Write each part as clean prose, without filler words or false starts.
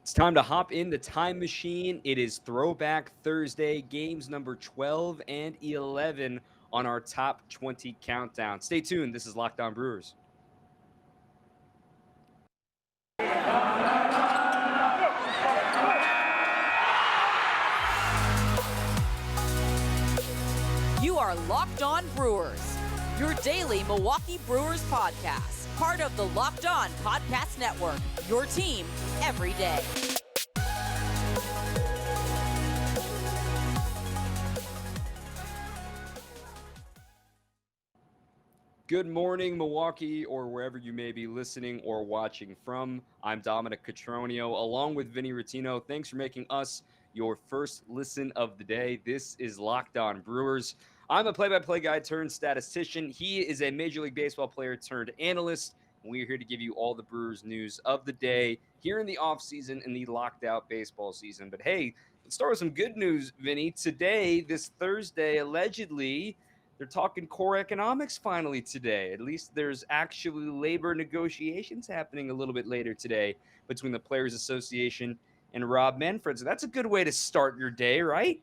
It's time to hop in the time machine. It is Throwback Thursday, games number 12 and 11 on our top 20 countdown. Stay tuned. This is Locked On Brewers. You are Locked On Brewers, your daily Milwaukee Brewers podcast, part of the Locked On Podcast Network, your team every day. Good morning, Milwaukee, or wherever you may be listening or watching from. I'm Dominic Cotroneo, along with Vinny Rottino. Thanks for making us your first listen of the day. This is Locked On Brewers. I'm a play-by-play guy turned statistician. He is a Major League Baseball player turned analyst. We're here to give you all the Brewers news of the day here in the offseason in the locked-out baseball season. But hey, let's start with some good news, Vinny. Today, this Thursday, allegedly, they're talking core economics finally today. At least there's actually labor negotiations happening a little bit later today between the Players Association and Rob Manfred. So that's a good way to start your day, right?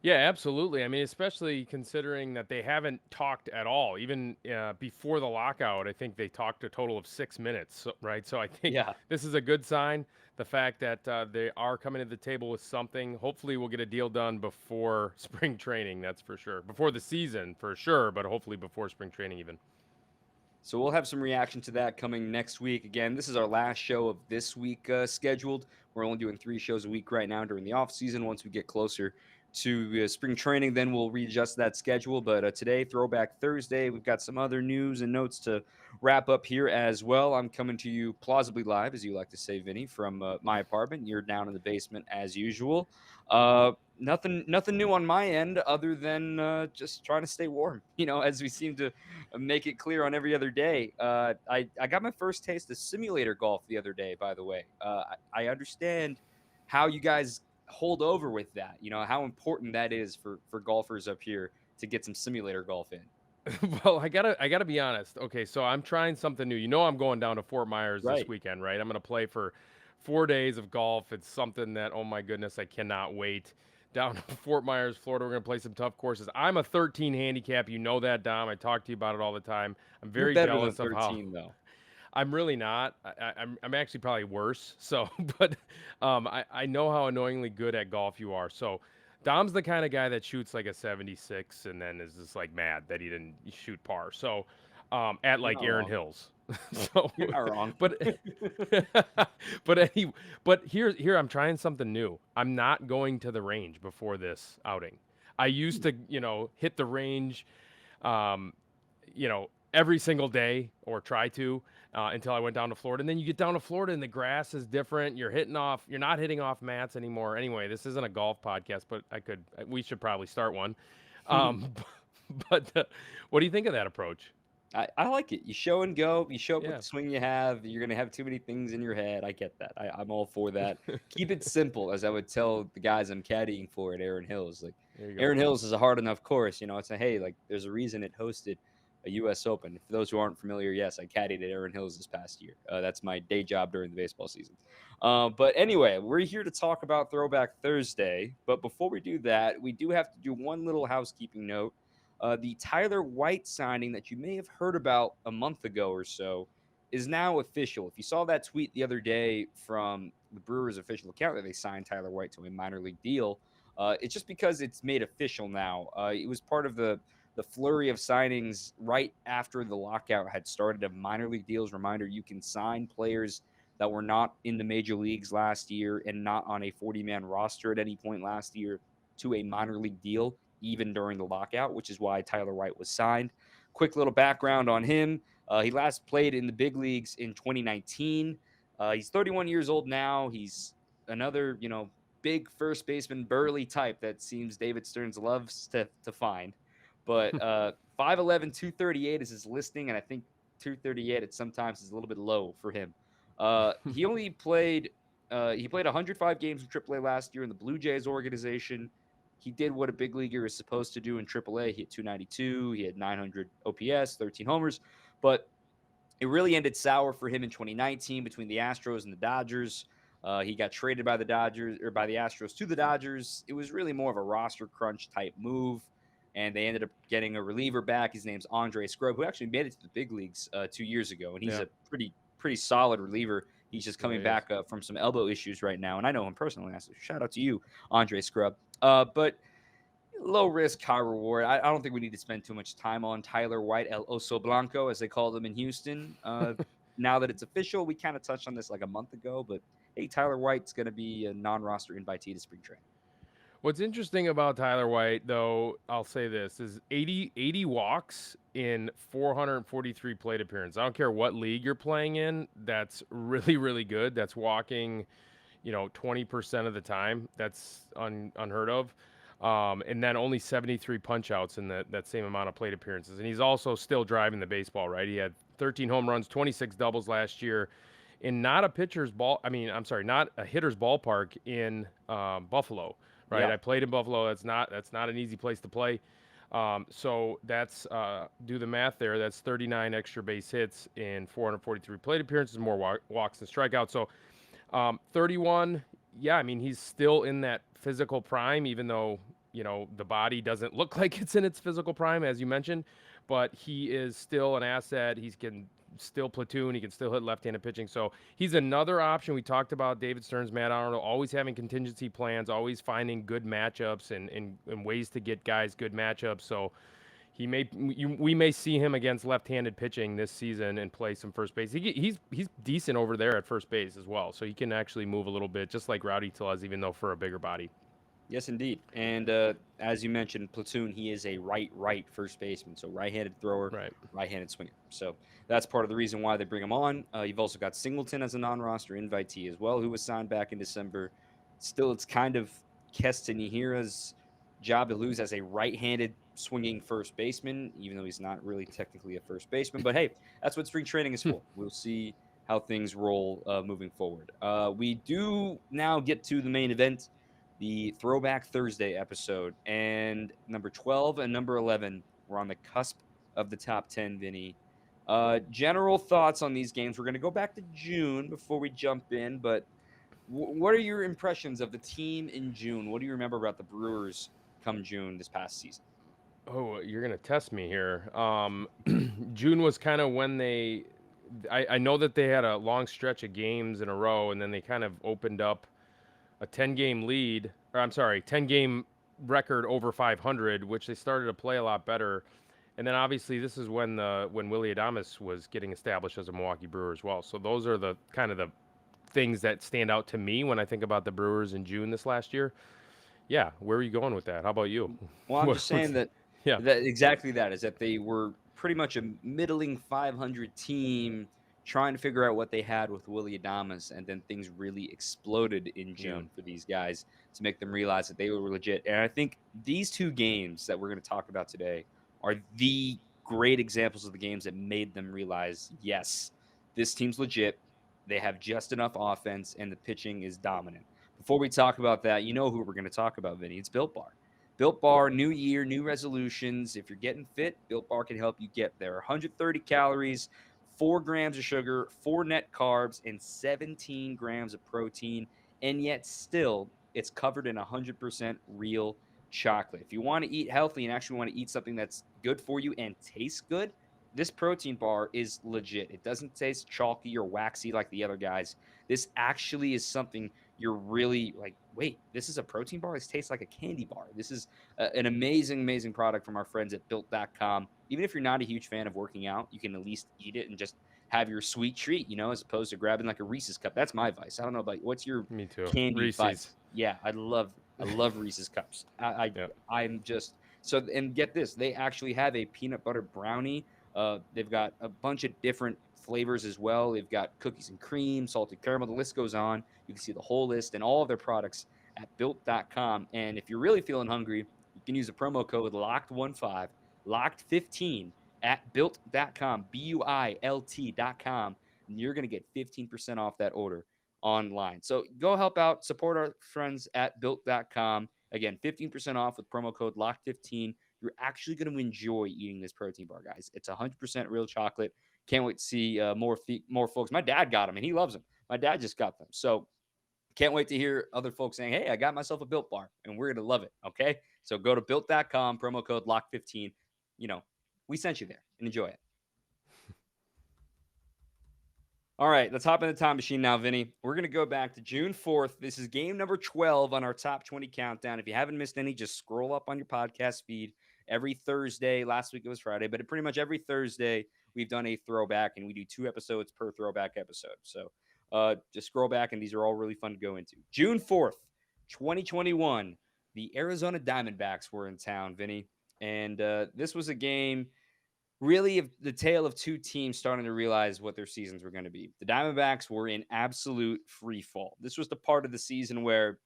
Yeah, absolutely. I mean, especially considering that they haven't talked at all. Even before the lockout, I think they talked a total of 6 minutes, right? So I think this is a good sign. The fact that they are coming to the table with something. Hopefully we'll get a deal done before spring training, that's for sure. Before the season, for sure, but hopefully before spring training even. So we'll have some reaction to that coming next week. Again, this is our last show of this week scheduled. We're only doing 3 shows a week right now during the off season. Once we get closer to spring training, then we'll readjust that schedule. But today, Throwback Thursday, we've got some other news and notes to wrap up here as well. I'm coming to you plausibly live, as you like to say, Vinny, from my apartment. You're down in the basement as usual. Nothing new on my end other than just trying to stay warm, as we seem to make it clear on every other day. I got my first taste of simulator golf the other day, by the way. I understand how you guys hold over with that, how important that is for golfers up here to get some simulator golf in. Well, I gotta be honest. Okay, so I'm trying something new. I'm going down to Fort Myers this weekend, right? I'm gonna play for 4 days of golf. It's something that, oh my goodness, I cannot wait. Down to Fort Myers, Florida, we're gonna play some tough courses. I'm a 13 handicap. You know that, Dom. I talk to you about it all the time. I'm very jealous than 13, of how. Though. I'm really not. I'm actually probably worse. So, but I know how annoyingly good at golf you are. So, Dom's the kind of guy that shoots like a 76 and then is just like mad that he didn't shoot par. So, at like Aaron Hills. So, you're not wrong. But here I'm trying something new. I'm not going to the range before this outing. I used to, hit the range, every single day or try to until I went down to Florida. And then you get down to Florida and the grass is different. You're not hitting off mats anymore. Anyway, this isn't a golf podcast, but we should probably start one. But what do you think of that approach? I like it. You show and go. You show up with the swing you have. You're going to have too many things in your head. I get that. I'm all for that. Keep it simple, as I would tell the guys I'm caddying for at Aaron Hills. Like, Aaron Hills is a hard enough course. It's there's a reason it hosted a U.S. Open. For those who aren't familiar, yes, I caddied at Aaron Hills this past year. That's my day job during the baseball season. But anyway, we're here to talk about Throwback Thursday. But before we do that, we do have to do one little housekeeping note. The Tyler Wright signing that you may have heard about a month ago or so is now official. If you saw that tweet the other day from the Brewers official account that they signed Tyler Wright to a minor league deal, it's just because it's made official now. It was part of the flurry of signings right after the lockout had started of minor league deals. Reminder, you can sign players that were not in the major leagues last year and not on a 40-man roster at any point last year to a minor league deal, even during the lockout, which is why Tyler Wright was signed. Quick little background on him. He last played in the big leagues in 2019. He's 31 years old now. He's another, big first baseman, burly type that seems David Stearns loves to find. But 5'11", 238 is his listing, and I think 238 at sometimes is a little bit low for him. He only played 105 games in AAA last year in the Blue Jays organization. He did what a big leaguer is supposed to do in AAA. He had 292. He had 900 OPS, 13 homers. But it really ended sour for him in 2019 between the Astros and the Dodgers. He got traded by the Dodgers or by the Astros to the Dodgers. It was really more of a roster crunch type move, and they ended up getting a reliever back. His name's Andre Scrub, who actually made it to the big leagues 2 years ago, and he's a pretty solid reliever. He's just coming back from some elbow issues right now, and I know him personally. So shout out to you, Andre Scrub. But low risk, high reward. I don't think we need to spend too much time on Tyler White, El Oso Blanco, as they call them in Houston. Now that it's official, we kind of touched on this like a month ago, but hey, Tyler White's going to be a non-roster invitee to spring training. What's interesting about Tyler White, though, I'll say this, is 80 walks in 443 plate appearances. I don't care what league you're playing in. That's really, really good. That's walking, 20% of the time. That's unheard of. And then only 73 punch-outs in that same amount of plate appearances. And he's also still driving the baseball, right? He had 13 home runs, 26 doubles last year in not a hitter's ballpark in Buffalo, right? Yeah. I played in Buffalo. That's not an easy place to play. So that's, do the math there. That's 39 extra base hits in 443 plate appearances, more walks than strikeouts. So 31, yeah, I mean, he's still in that physical prime, even though, the body doesn't look like it's in its physical prime, as you mentioned, but he is still an asset. He can still platoon. He can still hit left-handed pitching. So he's another option. We talked about David Stearns, Matt Arnold, always having contingency plans, always finding good matchups and ways to get guys good matchups. So we may see him against left-handed pitching this season and play some first base. He's decent over there at first base as well, so he can actually move a little bit, just like Rowdy Tellez, even though for a bigger body. Yes, indeed. And as you mentioned, platoon, he is a right first baseman, so right-handed thrower, right-handed swinger. So that's part of the reason why they bring him on. You've also got Singleton as a non-roster invitee as well, who was signed back in December. Still, it's kind of Keston Hiura's job to lose as a right-handed swinging first baseman, even though he's not really technically a first baseman. But hey, that's what spring training is for. We'll see how things roll moving forward. We do now get to the main event, the Throwback Thursday episode. And number 12 and number 11 were on the cusp of the top 10, Vinny. General thoughts on these games. We're going to go back to June before we jump in, but what are your impressions of the team in June? What do you remember about the Brewers come June this past season? Oh, you're going to test me here. June was kind of when I know that they had a long stretch of games in a row, and then they kind of opened up a 10-game lead, 10-game record over 500, which they started to play a lot better. And then obviously this is when Willy Adames was getting established as a Milwaukee Brewer as well. So those are the kind of the things that stand out to me when I think about the Brewers in June this last year. Yeah, where are you going with that? How about you? Well, I'm just saying that exactly that is that they were pretty much a middling 500 team trying to figure out what they had with Willy Adames, and then things really exploded in June for these guys to make them realize that they were legit. And I think these two games that we're going to talk about today are the great examples of the games that made them realize, yes, this team's legit. They have just enough offense, and the pitching is dominant. Before we talk about that, you know who we're going to talk about, Vinny. It's Built Bar. Built Bar, new year, new resolutions. If you're getting fit, Built Bar can help you get there. 130 calories, 4 grams of sugar, 4 net carbs, and 17 grams of protein. And yet still, it's covered in 100% real chocolate. If you want to eat healthy and actually want to eat something that's good for you and tastes good, this protein bar is legit. It doesn't taste chalky or waxy like the other guys. This actually is something you're really like, wait, this is a protein bar? This tastes like a candy bar. This is an amazing, amazing product from our friends at Built.com. Even if you're not a huge fan of working out, you can at least eat it and just have your sweet treat, as opposed to grabbing like a Reese's cup. That's my vice. I don't know about you. What's your candy vice? Yeah, I love Reese's cups. I'm just so, and get this, they actually have a peanut butter brownie. They've got a bunch of different flavors as well. They've got cookies and cream, salted caramel. The list goes on. You can see the whole list and all of their products at Built.com. And if you're really feeling hungry, you can use the promo code LOCKED15, LOCKED15 at Built.com, BUILT.com, and you're going to get 15% off that order online. So go help out, support our friends at Built.com. Again, 15% off with promo code LOCKED15. You're actually going to enjoy eating this protein bar, guys. It's 100% real chocolate. Can't wait to see more folks. My dad got them, and he loves them. My dad just got them. So can't wait to hear other folks saying, hey, I got myself a Built Bar, and we're going to love it, okay? So go to Built.com, promo code LOCK15. We sent you there, and enjoy it. All right, let's hop in the time machine now, Vinny. We're going to go back to June 4th. This is game number 12 on our top 20 countdown. If you haven't missed any, just scroll up on your podcast feed every Thursday. Last week it was Friday, but pretty much every Thursday we've done a throwback, and we do 2 episodes per throwback episode. So just scroll back, and these are all really fun to go into. June 4th, 2021, the Arizona Diamondbacks were in town, Vinny. And this was a game really the tale of 2 teams starting to realize what their seasons were going to be. The Diamondbacks were in absolute free fall. This was the part of the season where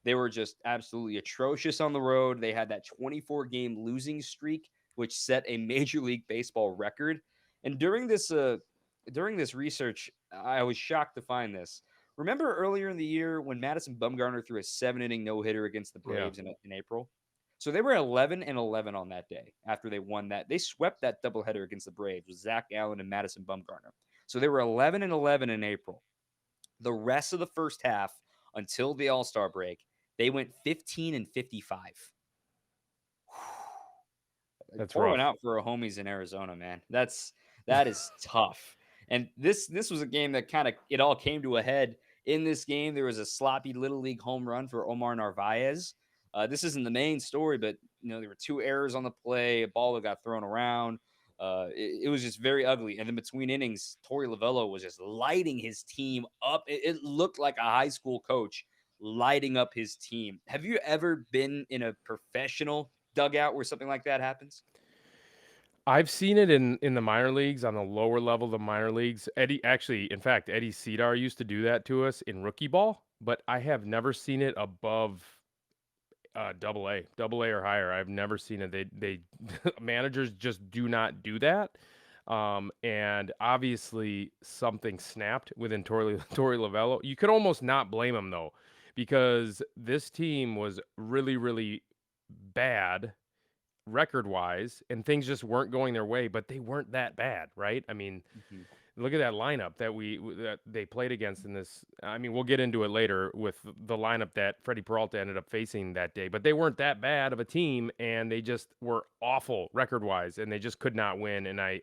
they were just absolutely atrocious on the road. They had that 24-game losing streak, which set a Major League Baseball record. And during this research, I was shocked to find this. Remember earlier in the year when Madison Bumgarner threw a 7-inning no-hitter against the Braves in April? So they were 11-11 on that day after they won that. They swept that doubleheader against the Braves with Zach Allen and Madison Bumgarner. So they were 11-11 in April. The rest of the first half until the All-Star break, they went 15-55. That's pouring rough. Out for our homies in Arizona, man. That is tough. And this was a game that it all came to a head. In this game, there was a sloppy Little League home run for Omar Narvaez. This isn't the main story, but there were 2 errors on the play, a ball that got thrown around. It was just very ugly. And then between innings, Torey Lovullo was just lighting his team up. It looked like a high school coach lighting up his team. Have you ever been in a professional dugout where something like that happens? I've seen it in the minor leagues, on the lower level of the minor leagues. Eddie Cedar used to do that to us in rookie ball, but I have never seen it above double A or higher. I've never seen it. They managers just do not do that. And obviously something snapped within Torey Lovullo. You could almost not blame him though, because this team was really, really bad record-wise, and things just weren't going their way, but they weren't that bad, right? I mean, look at that lineup that they played against in this. I mean, we'll get into it later with the lineup that Freddie Peralta ended up facing that day, but they weren't that bad of a team, and they just were awful record-wise, and they just could not win, and I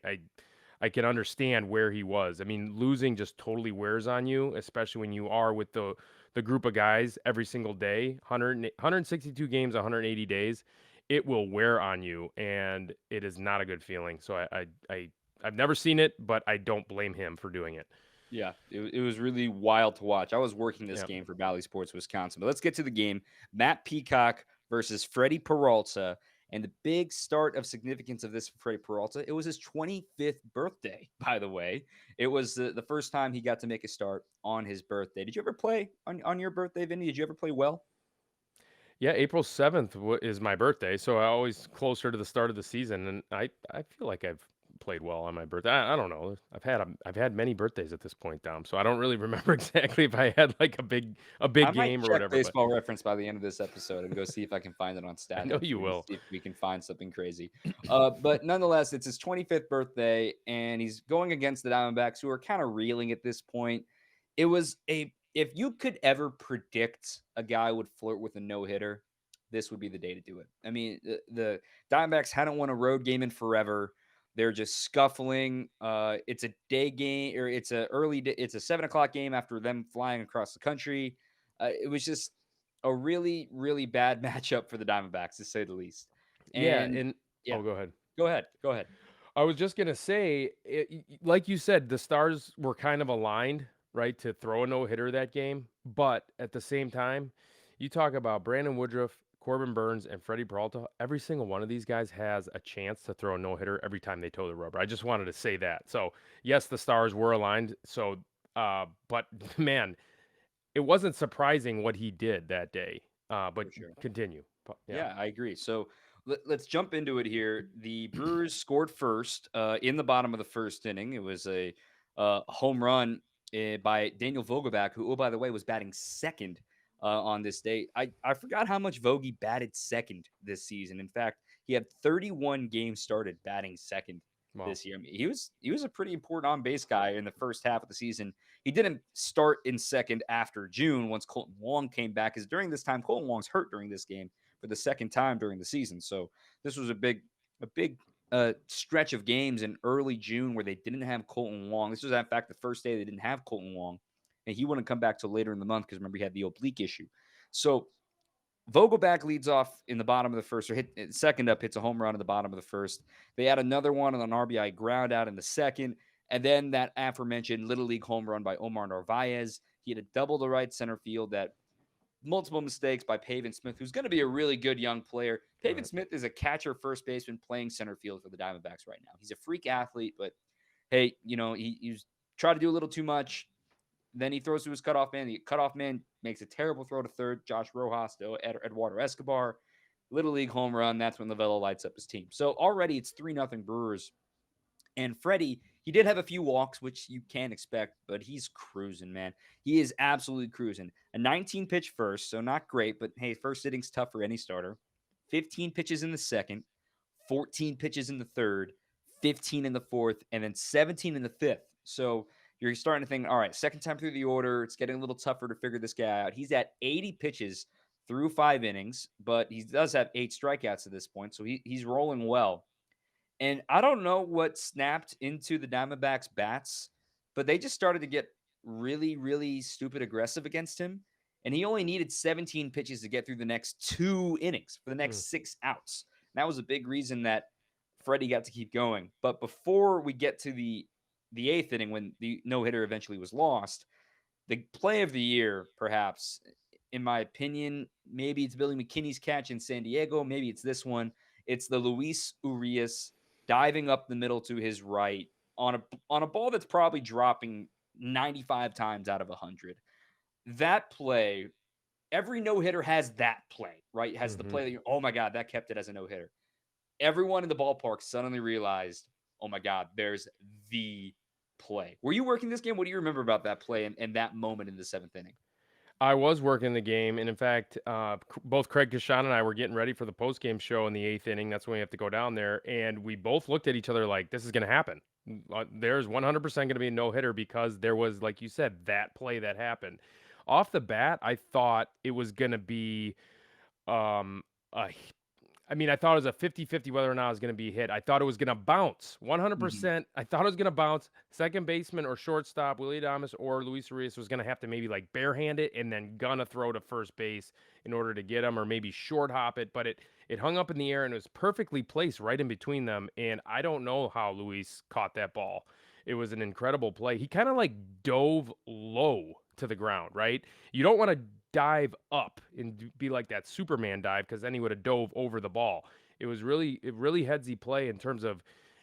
can understand where he was. I mean, losing just totally wears on you, especially when you are with the group of guys every single day, 162 games, 180 days. It will wear on you, and it is not a good feeling. So I've never seen it, but I don't blame him for doing it. Yeah, it was really wild to watch. I was working this game for Valley Sports Wisconsin. But let's get to the game. Matt Peacock versus Freddy Peralta. And the big start of significance of this for Freddie Peralta, it was his 25th birthday, by the way. It was the first time he got to make a start on his birthday. Did you ever play on your birthday, Vinny? Did you ever play well? Yeah, April 7th is my birthday, so I always closer to the start of the season, and I feel like I've played well on my birthday. I don't know. I've had many birthdays at this point, Dom, so I don't really remember exactly if I had like a big game or whatever. Baseball Reference by the end of this episode and go see if I can find it on stat. I know you will. See if we can find something crazy. But nonetheless, it's his 25th birthday, and he's going against the Diamondbacks, who are kind of reeling at this point. It was if you could ever predict a guy would flirt with a no-hitter, this would be the day to do it. I mean, the Diamondbacks hadn't won a road game in forever. They're just scuffling. It's a day game, or it's a 7:00 game after them flying across the country. It was just a really, really bad matchup for the Diamondbacks, to say the least. Oh, go ahead. Go ahead. I was just gonna say, like you said, the stars were kind of aligned, right, to throw a no-hitter that game. But at the same time, you talk about Brandon Woodruff, Corbin Burns, and Freddie Peralta. Every single one of these guys has a chance to throw a no-hitter every time they toe the rubber. I just wanted to say that. So, yes, the stars were aligned. So, but, man, it wasn't surprising what he did that day. But sure. Continue. Yeah, I agree. So, let's jump into it here. The Brewers scored first in the bottom of the first inning. It was a home run by Daniel Vogelbach, who, oh, by the way, was batting second on this day. I forgot how much Vogie batted second this season. In fact, he had 31 games started batting second this year. I mean, he was a pretty important on base guy in the first half of the season. He didn't start in second after June once Colton Wong came back, because during this time Colton Wong's hurt during this game for the second time during the season. So this was a big stretch of games in early June where they didn't have Colton Wong. This was in fact the first day they didn't have Colton Wong, and he wouldn't come back till later in the month because remember he had the oblique issue. So Vogelback leads off in the bottom of the first, or second up, hits a home run in the bottom of the first. They had another one on an RBI ground out in the second. And then that aforementioned Little League home run by Omar Narvaez. He had a double to right center field that multiple mistakes by Pavin Smith, who's going to be a really good young player. Pavin Smith is a catcher first baseman playing center field for the Diamondbacks right now. He's a freak athlete, but hey, he's tried to do a little too much. Then he throws to his cutoff man. The cutoff man makes a terrible throw to third. Josh Rojas to Eduardo Escobar. Little League home run. That's when Lovullo lights up his team. So already it's 3-0 Brewers. And Freddie, he did have a few walks, which you can't expect, but he's cruising, man. He is absolutely cruising. A 19-pitch first, so not great, but hey, first inning's tough for any starter. 15 pitches in the second, 14 pitches in the third, 15 in the fourth, and then 17 in the fifth. So you're starting to think, all right, second time through the order, it's getting a little tougher to figure this guy out. He's at 80 pitches through 5 innings, but he does have 8 strikeouts at this point, so he's rolling well. And I don't know what snapped into the Diamondbacks' bats, but they just started to get really, really stupid aggressive against him. And he only needed 17 pitches to get through the next 2 innings for the next 6 outs. And that was a big reason that Freddie got to keep going. But before we get to the 8th inning, when the no-hitter eventually was lost, the play of the year, perhaps, in my opinion, maybe it's Billy McKinney's catch in San Diego. Maybe it's this one. It's the Luis Urias diving up the middle to his right on a ball that's probably dropping 95 times out of 100. That play, every no-hitter has that play, right? It has the play that you're, oh my God, that kept it as a no-hitter. Everyone in the ballpark suddenly realized, oh my God, there's the play. Were you working this game? What do you remember about that play and that moment in the 7th inning? I was working the game, and in fact, both Craig Kashan and I were getting ready for the post-game show in the 8th inning. That's when we have to go down there, and we both looked at each other like, this is going to happen. There's 100% going to be a no-hitter because there was, like you said, that play that happened. Off the bat, I thought it was going to be I thought it was a 50-50 whether or not it was going to be hit. I thought it was going to bounce 100%. I thought it was going to bounce. Second baseman or shortstop, Willy Adames or Luis Urias was going to have to maybe like barehand it and then gun a throw to first base in order to get him, or maybe short hop it. But it hung up in the air and it was perfectly placed right in between them. And I don't know how Luis caught that ball. It was an incredible play. He kind of like dove low to the ground, right? You don't want to dive up and be like that Superman dive, because then he would have dove over the ball. It really headsy play in terms of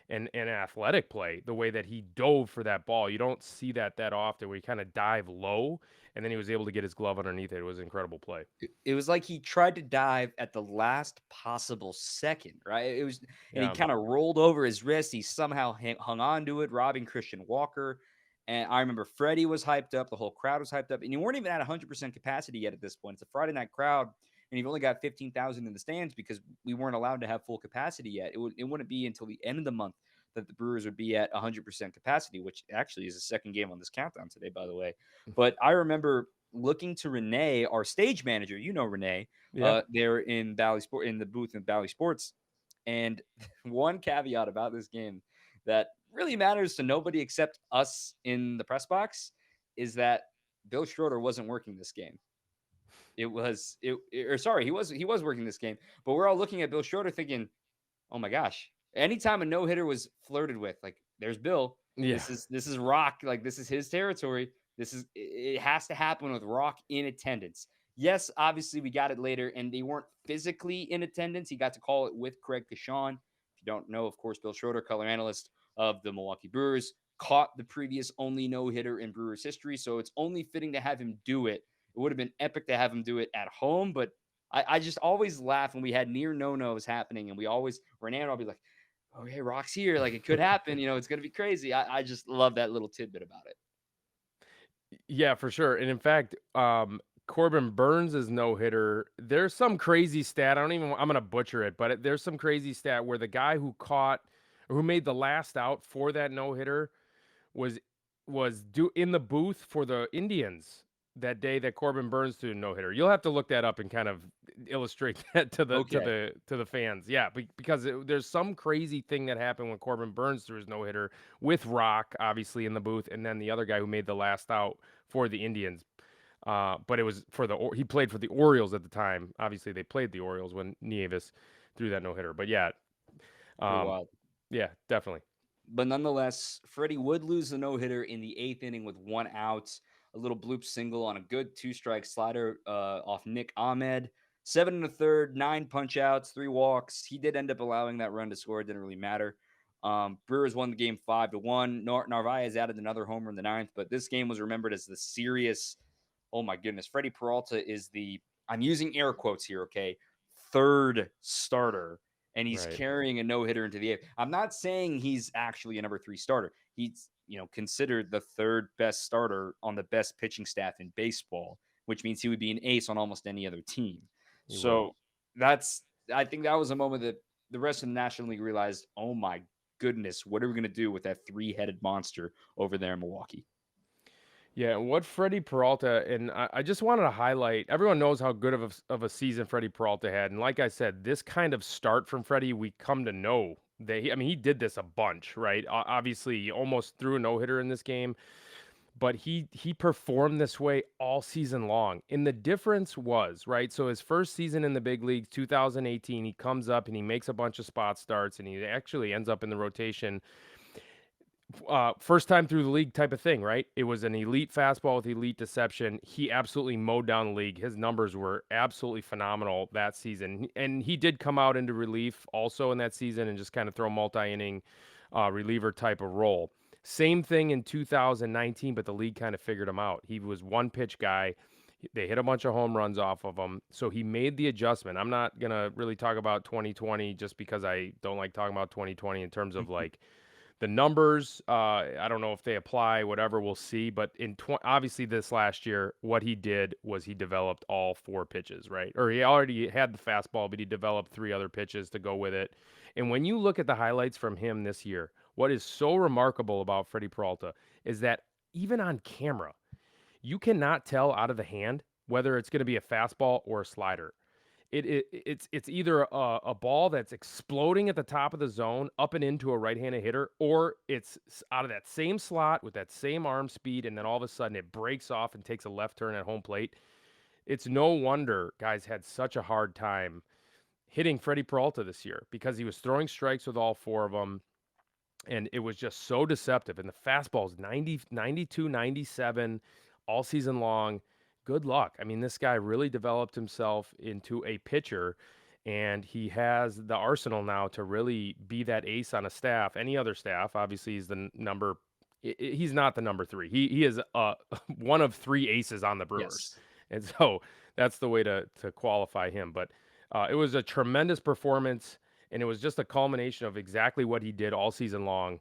an athletic play, the way that he dove for that ball. You don't see that often, where he kind of dive low and then he was able to get his glove underneath it. It was an incredible play. It was like he tried to dive at the last possible second, right? And he kind of rolled over his wrist. He somehow hung on to it, robbing Christian Walker. And I remember Freddie was hyped up. The whole crowd was hyped up. And you weren't even at 100% capacity yet at this point. It's a Friday night crowd, and you've only got 15,000 in the stands because we weren't allowed to have full capacity yet. It wouldn't be until the end of the month that the Brewers would be at 100% capacity, which actually is the second game on this countdown today, by the way. But I remember looking to Renee, our stage manager. You know Renee, there in the booth in Bally Sports. And one caveat about this game that really matters to nobody except us in the press box is that Bill Schroeder wasn't working this game. He was working this game, but we're all looking at Bill Schroeder thinking, oh my gosh, anytime a no-hitter was flirted with, like, there's Bill. Yeah. This is Rock. Like, this is his territory. It has to happen with Rock in attendance. Yes, obviously we got it later, and they weren't physically in attendance. He got to call it with Craig Kashan. If you don't know, of course, Bill Schroeder, color analyst of the Milwaukee Brewers, caught the previous only no-hitter in Brewers history, so it's only fitting to have him do it. It would have been epic to have him do it at home, but I just always laugh when we had near no-nos happening, and Renee and I'll be like, oh, hey, Rock's here. Like, it could happen. It's going to be crazy. I just love that little tidbit about it. Yeah, for sure. And in fact, Corbin Burns' no-hitter, there's some crazy stat. I'm going to butcher it, but there's some crazy stat where the guy who caught who made the last out for that no-hitter, was in the booth for the Indians that day that Corbin Burns threw a no-hitter. You'll have to look that up and kind of illustrate that to the fans. Yeah, because there's some crazy thing that happened when Corbin Burns threw his no-hitter with Rock obviously in the booth, and then the other guy who made the last out for the Indians. But it was he played for the Orioles at the time. Obviously, they played the Orioles when Nieves threw that no-hitter. But yeah, wild. Yeah, definitely. But nonetheless, Freddie would lose the no-hitter in the 8th inning with 1 out. A little bloop single on a good 2-strike slider off Nick Ahmed. 7 1/3, 9 punch-outs, 3 walks. He did end up allowing that run to score. It didn't really matter. Brewers won the game 5-1. Narvaez added another homer in the 9th, but this game was remembered as the serious. Oh my goodness, Freddie Peralta is I'm using air quotes here, okay, 3rd starter, and he's carrying a no-hitter into the 8th. I'm not saying he's actually a number 3 starter. He's, considered the 3rd best starter on the best pitching staff in baseball, which means he would be an ace on almost any other team. I think that was a moment that the rest of the National League realized, oh my goodness, what are we going to do with that 3-headed monster over there in Milwaukee? Yeah, what Freddie Peralta, and I just wanted to highlight, everyone knows how good of a season Freddie Peralta had. And like I said, this kind of start from Freddie, we come to know that he did this a bunch, right? Obviously, he almost threw a no-hitter in this game, but he performed this way all season long. And the difference was, right? So his first season in the big leagues, 2018, he comes up and he makes a bunch of spot starts and he actually ends up in the rotation. First time through the league type of thing, right? It was an elite fastball with elite deception. He absolutely mowed down the league. His numbers were absolutely phenomenal that season. And he did come out into relief also in that season and just kind of throw multi-inning reliever type of role. Same thing in 2019, but the league kind of figured him out. He was one pitch guy. They hit a bunch of home runs off of him. So he made the adjustment. I'm not going to really talk about 2020 just because I don't like talking about 2020 in terms of like the numbers. I don't know if they apply, whatever, we'll see. But obviously this last year, what he did was he developed all 4 pitches, right? Or he already had the fastball, but he developed 3 other pitches to go with it. And when you look at the highlights from him this year, what is so remarkable about Freddie Peralta is that even on camera, you cannot tell out of the hand whether it's going to be a fastball or a slider. It's either a ball that's exploding at the top of the zone up and into a right-handed hitter, or it's out of that same slot with that same arm speed, and then all of a sudden it breaks off and takes a left turn at home plate. It's no wonder guys had such a hard time hitting Freddie Peralta this year because he was throwing strikes with all 4 of them, and it was just so deceptive. And the fastball's 90, 92, 97 all season long. Good luck. I mean, this guy really developed himself into a pitcher, and he has the arsenal now to really be that ace on a staff. Any other staff, obviously, he's the number. He's not the number 3. He is one of 3 aces on the Brewers, and so that's the way to qualify him. But it was a tremendous performance, and it was just a culmination of exactly what he did all season long.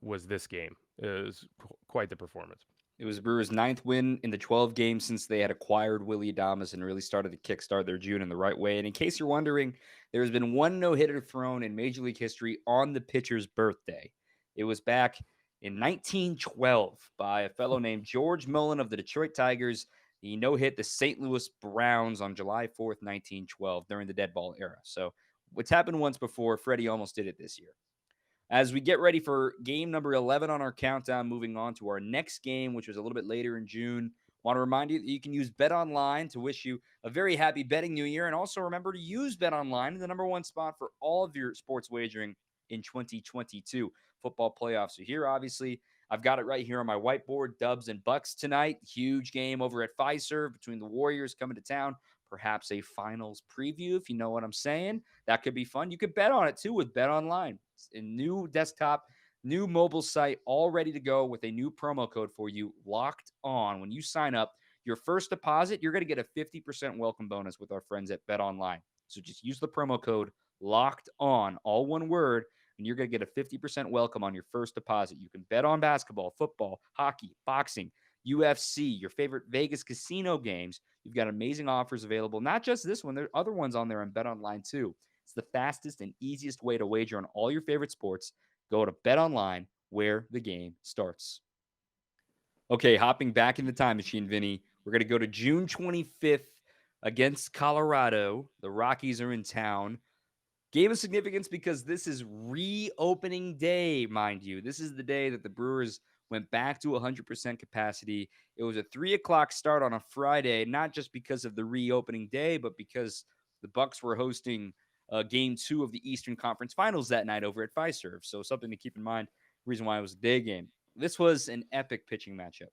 Was this game? It was quite the performance. It was the Brewers' 9th win in the 12 games since they had acquired Willy Adames and really started to kickstart their June in the right way. And in case you're wondering, there has been 1 no-hitter thrown in Major League history on the pitcher's birthday. It was back in 1912 by a fellow named George Mullen of the Detroit Tigers. He no-hit the St. Louis Browns on July 4th, 1912 during the dead ball era. So what's happened once before, Freddie almost did it this year. As we get ready for game number 11 on our countdown, moving on to our next game, which was a little bit later in June, want to remind you that you can use BetOnline to wish you a very happy betting new year. And also remember to use BetOnline, the number 1 spot for all of your sports wagering in 2022 football playoffs. So here, obviously, I've got it right here on my whiteboard, Dubs and Bucks tonight. Huge game over at Fiserv between the Warriors coming to town. Perhaps a finals preview, if you know what I'm saying. That could be fun. You could bet on it, too, with BetOnline. It's a new desktop, new mobile site, all ready to go with a new promo code for you, Locked On. When you sign up, your first deposit, you're going to get a 50% welcome bonus with our friends at BetOnline. So just use the promo code Locked On, all one word, and you're going to get a 50% welcome on your first deposit. You can bet on basketball, football, hockey, boxing, UFC, your favorite Vegas casino games. You've got amazing offers available. Not just this one. There are other ones on there on BetOnline too. It's the fastest and easiest way to wager on all your favorite sports. Go to BetOnline, where the game starts. Okay, hopping back in the time machine, Vinny. We're going to go to June 25th against Colorado. The Rockies are in town. Game of significance because this is reopening day, mind you. This is the day that the Brewers went back to 100% capacity. It was a 3 o'clock start on a Friday, not just because of the reopening day, but because the Bucks were hosting Game 2 of the Eastern Conference Finals that night over at Fiserv. So something to keep in mind, reason why it was a day game. This was an epic pitching matchup.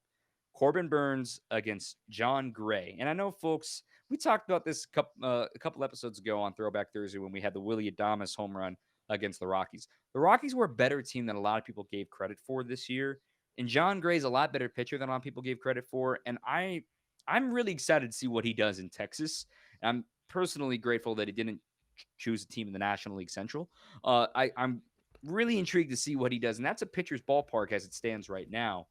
Corbin Burnes against Jon Gray. And I know, folks, we talked about this a couple episodes ago on Throwback Thursday when we had the Willy Adames home run against the Rockies. The Rockies were a better team than a lot of people gave credit for this year. And Jon Gray's a lot better pitcher than a lot of people gave credit for. And I'm really excited to see what he does in Texas. And I'm personally grateful that he didn't choose a team in the National League Central. I'm really intrigued to see what he does. And that's a pitcher's ballpark as it stands right now.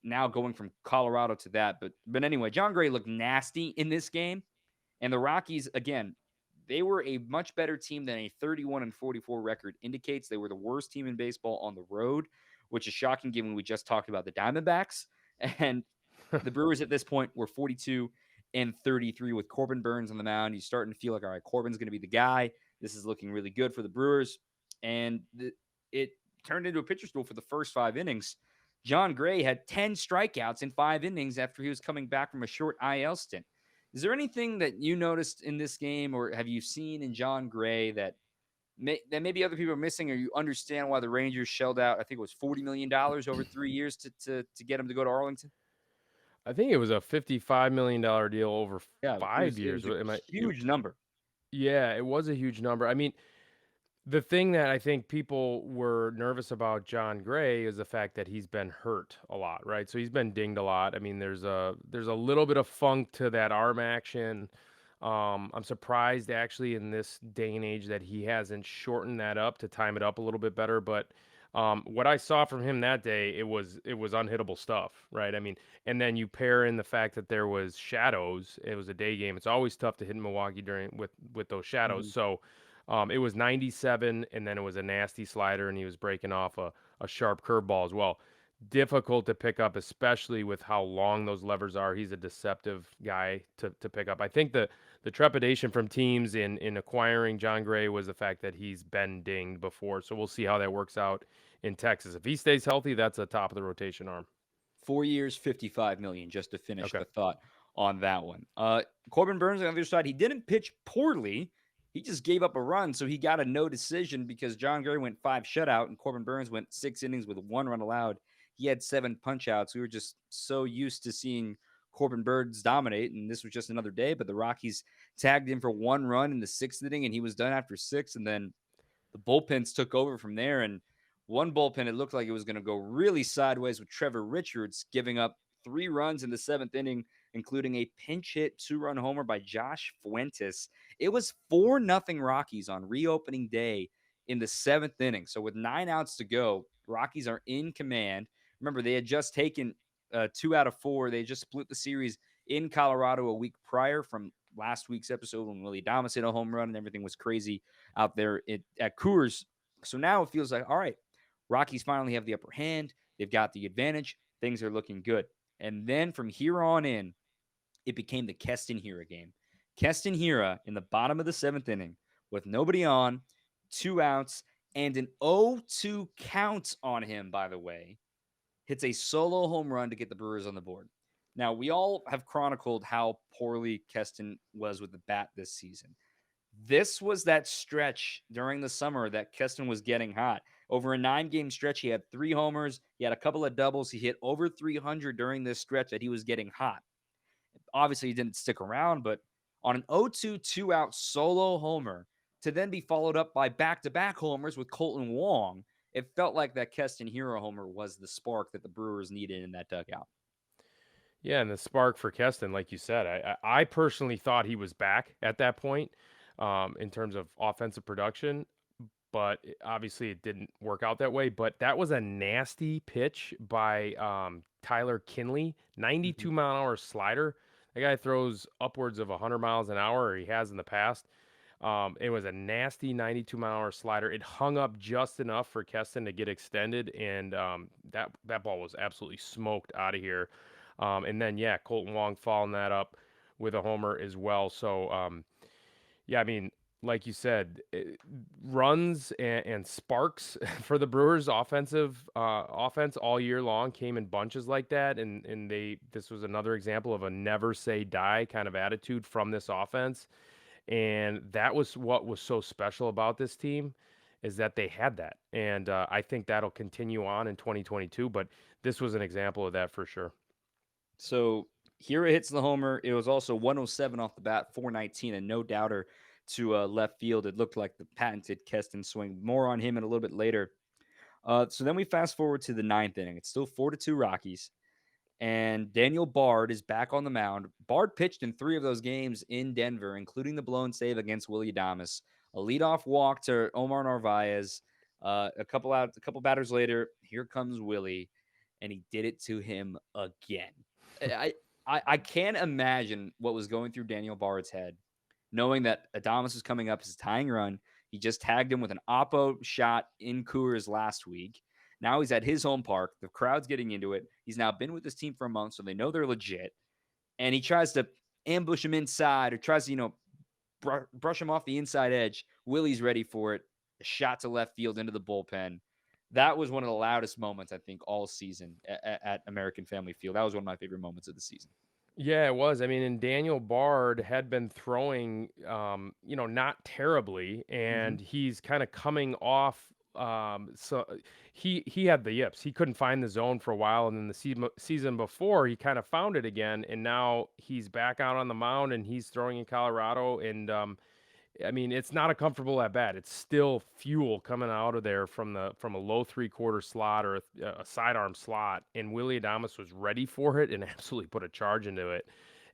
Now going from Colorado to that. But anyway, Jon Gray looked nasty in this game. And the Rockies, again, they were a much better team than a 31-44 record indicates. They were the worst team in baseball on the road, which is shocking given we just talked about the Diamondbacks. And the Brewers at this point were 42-33 with Corbin Burnes on the mound. You're starting to feel like, all right, Corbin's going to be the guy. This is looking really good for the Brewers. And it turned into a pitcher's duel for the first 5 innings. Jon Gray had 10 strikeouts in 5 innings after he was coming back from a short IL stint. Is there anything that you noticed in this game, or have you seen in Jon Gray that maybe other people are missing, or you understand why the Rangers shelled out, I think it was $40 million over 3 years to get him to go to Arlington? I think it was a $55 million deal over 5 years. It was a huge number. Yeah, it was a huge number. I mean, the thing that I think people were nervous about Jon Gray is the fact that he's been hurt a lot, right? So he's been dinged a lot. I mean, there's a little bit of funk to that arm action. I'm surprised actually in this day and age that he hasn't shortened that up to time it up a little bit better. But what I saw from him that day, it was unhittable stuff, right? I mean, and then you pair in the fact that there was shadows. It was a day game. It's always tough to hit in Milwaukee with those shadows. Mm-hmm. So. It was 97, and then it was a nasty slider, and he was breaking off a sharp curveball as well. Difficult to pick up, especially with how long those levers are. He's a deceptive guy to pick up. I think the trepidation from teams in acquiring Jon Gray was the fact that he's been dinged before. So we'll see how that works out in Texas. If he stays healthy, that's a top of the rotation arm. 4 years, $55 million, just to finish the thought on that one. Corbin Burnes on the other side, he didn't pitch poorly. He just gave up a run, so he got a no decision because Jon Gray went 5 shutout and Corbin Burnes went 6 innings with 1 run allowed. He had 7 punch-outs. We were just so used to seeing Corbin Burnes dominate, and this was just another day, but the Rockies tagged him for 1 run in the 6th inning, and he was done after 6, and then the bullpens took over from there, and one bullpen, it looked like it was going to go really sideways with Trevor Richards giving up 3 runs in the 7th inning, including a pinch hit 2-run homer by Josh Fuentes. It was 4-0 Rockies on reopening day in the 7th inning. So with 9 outs to go, Rockies are in command. Remember, they had just taken 2 out of 4. They just split the series in Colorado a week prior from last week's episode when Willy Adames hit a home run and everything was crazy out there at Coors. So now it feels like, all right, Rockies finally have the upper hand. They've got the advantage. Things are looking good. And then from here on in, it became the Keston Hiura game. Keston Hiura in the bottom of the 7th inning with nobody on, 2 outs, and an 0-2 count on him, by the way, hits a solo home run to get the Brewers on the board. Now, we all have chronicled how poorly Keston was with the bat this season. This was that stretch during the summer that Keston was getting hot. Over a 9-game stretch, he had 3 homers. He had a couple of doubles. He hit over 300 during this stretch that he was getting hot. Obviously, he didn't stick around, but on an 0-2 2-out solo homer to then be followed up by back-to-back homers with Colton Wong, it felt like that Keston Hiura homer was the spark that the Brewers needed in that dugout. Yeah, and the spark for Keston, like you said, I personally thought he was back at that point in terms of offensive production, but obviously it didn't work out that way. But that was a nasty pitch by Tyler Kinley, 92-mile-an-hour slider. The guy throws upwards of 100 miles an hour, or he has in the past. It was a nasty 92-mile-an-hour slider. It hung up just enough for Keston to get extended, and that ball was absolutely smoked out of here. And then, yeah, Colton Wong following that up with a homer as well. So, yeah, I mean, like you said, runs and sparks for the Brewers offense all year long came in bunches like that, and this was another example of a never say die kind of attitude from this offense, and that was what was so special about this team, is that they had that, and I think that'll continue on in 2022. But this was an example of that for sure. So Hiura hits the homer. It was also 107 off the bat, 419, and no doubter to left field. It looked like the patented Keston swing. More on him in a little bit later. So then we fast forward to the ninth inning. It's still 4-2 Rockies, and Daniel Bard is back on the mound. Bard pitched in 3 of those games in Denver, including the blown save against Willy Adames, a leadoff walk to Omar Narvaez. A couple batters later, here comes Willy, and he did it to him again. I can't imagine what was going through Daniel Bard's head, knowing that Adames was coming up as a tying run. He just tagged him with an oppo shot in Coors last week. Now he's at his home park. The crowd's getting into it. He's now been with this team for a month, so they know they're legit. And he tries to ambush him inside, or tries to, brush him off the inside edge. Willy's ready for it. A shot to left field into the bullpen. That was one of the loudest moments, I think, all season at American Family Field. That was one of my favorite moments of the season. Yeah, it was. I mean, and Daniel Bard had been throwing, not terribly, and he's kind of coming off. So he had the yips. He couldn't find the zone for a while, and then the season before, he kind of found it again, and now he's back out on the mound, and he's throwing in Colorado, and I mean, it's not a comfortable at bat. It's still fuel coming out of there from a low 3/4 slot or a sidearm slot, and Willy Adames was ready for it and absolutely put a charge into it,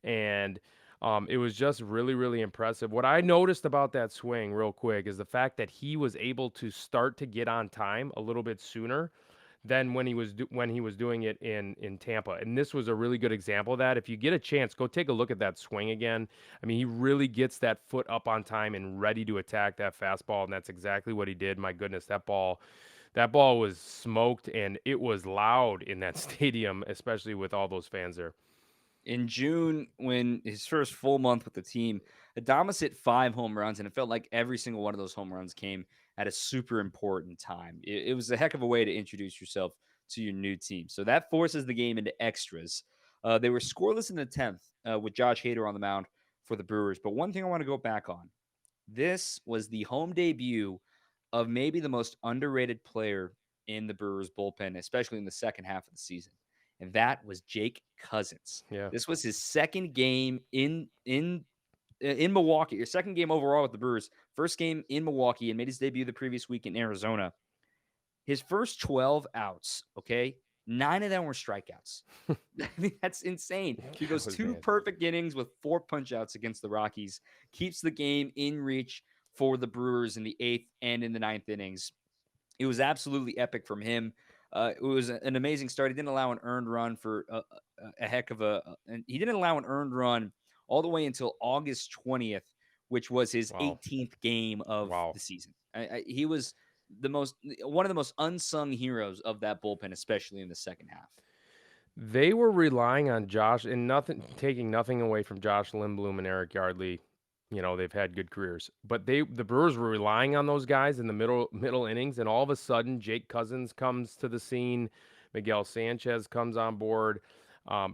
and it was just really, really impressive. What I noticed about that swing, real quick, is the fact that he was able to start to get on time a little bit sooner than when he was doing it in Tampa. And this was a really good example of that. If you get a chance, go take a look at that swing again. I mean, he really gets that foot up on time and ready to attack that fastball, and that's exactly what he did. My goodness, that ball was smoked, and it was loud in that stadium, especially with all those fans there. In June, when his first full month with the team, Adames hit 5 home runs, and it felt like every single one of those home runs came at a super important time. It was a heck of a way to introduce yourself to your new team. So that forces the game into extras. They were scoreless in the 10th with Josh Hader on the mound for the Brewers. But one thing I want to go back on, this was the home debut of maybe the most underrated player in the Brewers bullpen, especially in the second half of the season. And that was Jake Cousins. Yeah. This was his second game in Milwaukee, your second game overall with the Brewers. First game in Milwaukee, and made his debut the previous week in Arizona. His first 12 outs, okay, 9 of them were strikeouts. I mean, that's insane. He goes 2 perfect innings with 4 punch-outs against the Rockies, keeps the game in reach for the Brewers in the 8th and in the 9th innings. It was absolutely epic from him. It was an amazing start. He didn't allow an earned run for a heck of and he didn't allow an earned run all the way until August 20th, which was his 18th game of the season. He was one of the most unsung heroes of that bullpen, especially in the second half. They were relying on Josh, and taking nothing away from Josh Lindblom and Eric Yardley. They've had good careers, but the Brewers were relying on those guys in the middle innings, and all of a sudden, Jake Cousins comes to the scene, Miguel Sanchez comes on board,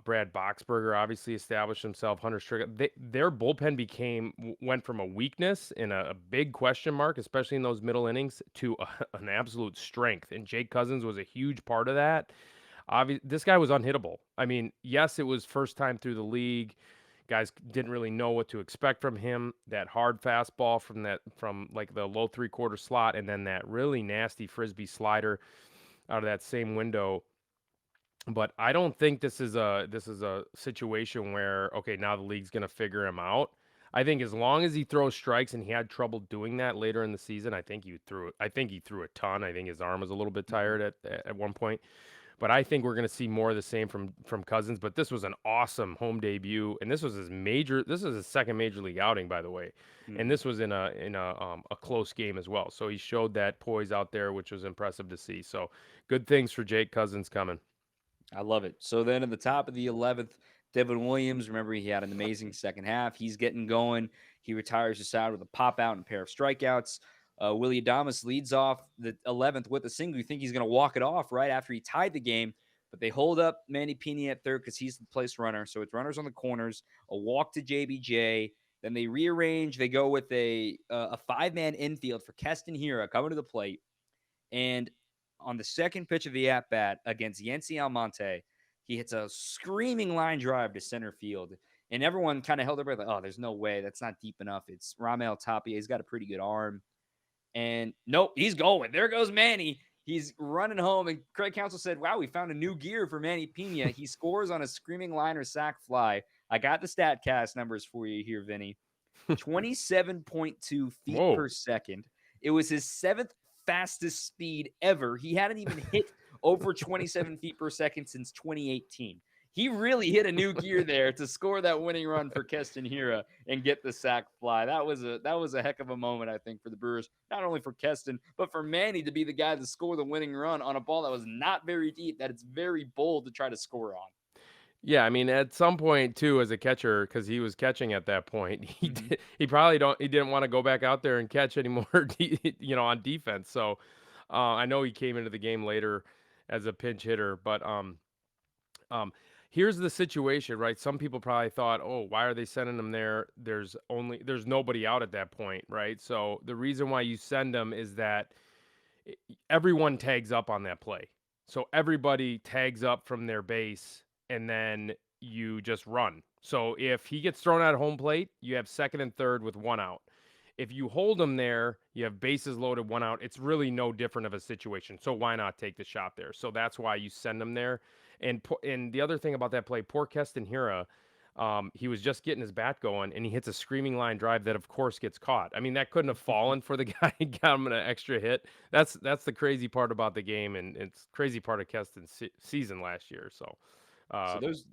Brad Boxberger obviously established himself, Hunter Strickland. Their bullpen went from a weakness and a big question mark, especially in those middle innings, to an absolute strength, and Jake Cousins was a huge part of that. This guy was unhittable. I mean, yes, it was first time through the league. Guys didn't really know what to expect from him. That hard fastball from like the low 3/4 slot, and then that really nasty frisbee slider out of that same window. But I don't think this is a situation where, okay, now the league's going to figure him out. I think as long as he throws strikes, and he had trouble doing that later in the season, I think he threw a ton. I think his arm was a little bit tired at one point. But I think we're going to see more of the same from Cousins. But this was an awesome home debut, and this was his second major league outing, by the way. And this was in a close game as well. So he showed that poise out there, which was impressive to see. So good things for Jake Cousins coming. I love it. So then at the top of the 11th, Devin Williams, remember he had an amazing second half. He's getting going. He retires the side with a pop out and a pair of strikeouts. Willy Adames leads off the 11th with a single. You think he's going to walk it off right after he tied the game, but they hold up Manny Piña at third because he's the place runner. So it's runners on the corners, a walk to JBJ. Then they rearrange. They go with a five-man infield for Keston Hiura coming to the plate. And on the second pitch of the at-bat against Yency Almonte, he hits a screaming line drive to center field. And everyone kind of held their breath like, oh, there's no way. That's not deep enough. It's Ramel Tapia. He's got a pretty good arm. And nope, he's going. There goes Manny. He's running home. And Craig Counsell said, wow, we found a new gear for Manny Piña. He scores on a screaming liner sac fly. I got the StatCast numbers for you here, Vinny. 27.2 feet per second. It was his seventh fastest speed ever. He hadn't even hit over 27 feet per second since 2018. He really hit a new gear there to score that winning run for Keston Hiura and get the sac fly. That was a heck of a moment, I think, for the Brewers, not only for Keston, but for Manny to be the guy to score the winning run on a ball that was not very deep, that it's very bold to try to score on. Yeah, I mean, at some point too, as a catcher, because he was catching at that point, he didn't want to go back out there and catch anymore, on defense. So I know he came into the game later as a pinch hitter, but here's the situation, right? Some people probably thought, oh, why are they sending him there? There's nobody out at that point, right? So the reason why you send him is that everyone tags up on that play. So everybody tags up from their base, and then you just run. So if he gets thrown out at home plate, you have second and third with one out. If you hold him there, you have bases loaded, one out. It's really no different of a situation. So why not take the shot there? So that's why you send him there. And the other thing about that play, poor Keston Hiura, he was just getting his bat going, and he hits a screaming line drive that, of course, gets caught. I mean, that couldn't have fallen for the guy who got him an extra hit. That's the crazy part about the game, and it's crazy part of Keston's season last year. So those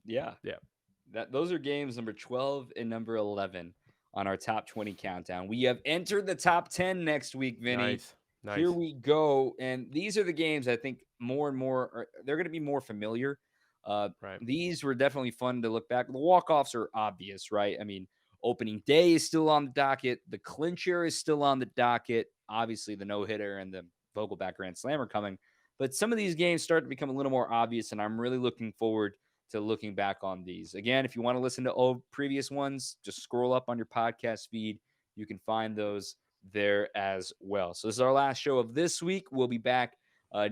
are games number 12 and number 11 on our top 20 countdown. We have entered the top 10 next week, Vinny. Nice. Here we go. And these are the games I think more and more they're going to be more familiar. Right. These were definitely fun to look back. The walk-offs are obvious, right? I mean, opening day is still on the docket. The clincher is still on the docket. Obviously, the no-hitter and the Vogelback Grand Slam are coming. But some of these games start to become a little more obvious, and I'm really looking forward to looking back on these. Again, if you want to listen to previous ones, just scroll up on your podcast feed. You can find those there as well. So this is our last show of this week. We'll be back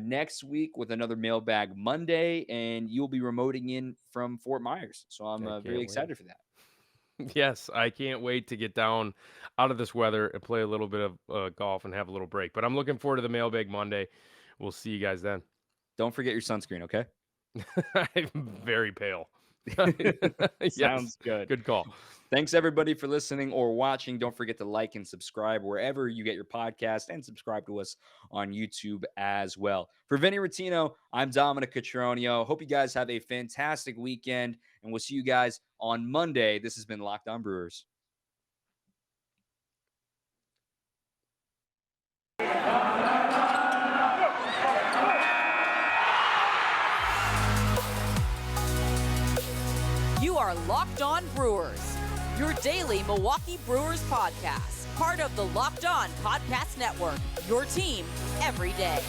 next week with another Mailbag Monday, and you'll be remoting in from Fort Myers. So I'm really excited for that. Yes, I can't wait to get down out of this weather and play a little bit of golf and have a little break. But I'm looking forward to the Mailbag Monday. We'll see you guys then. Don't forget your sunscreen, okay? I'm very pale. Sounds good. Good call. Thanks, everybody, for listening or watching. Don't forget to like and subscribe wherever you get your podcast, and subscribe to us on YouTube as well. For Vinny Rottino, I'm Dominic Cotroneo. Hope you guys have a fantastic weekend, and we'll see you guys on Monday. This has been Locked On Brewers. You are Locked On Brewers, your daily Milwaukee Brewers podcast, part of the Locked On Podcast Network, your team every day.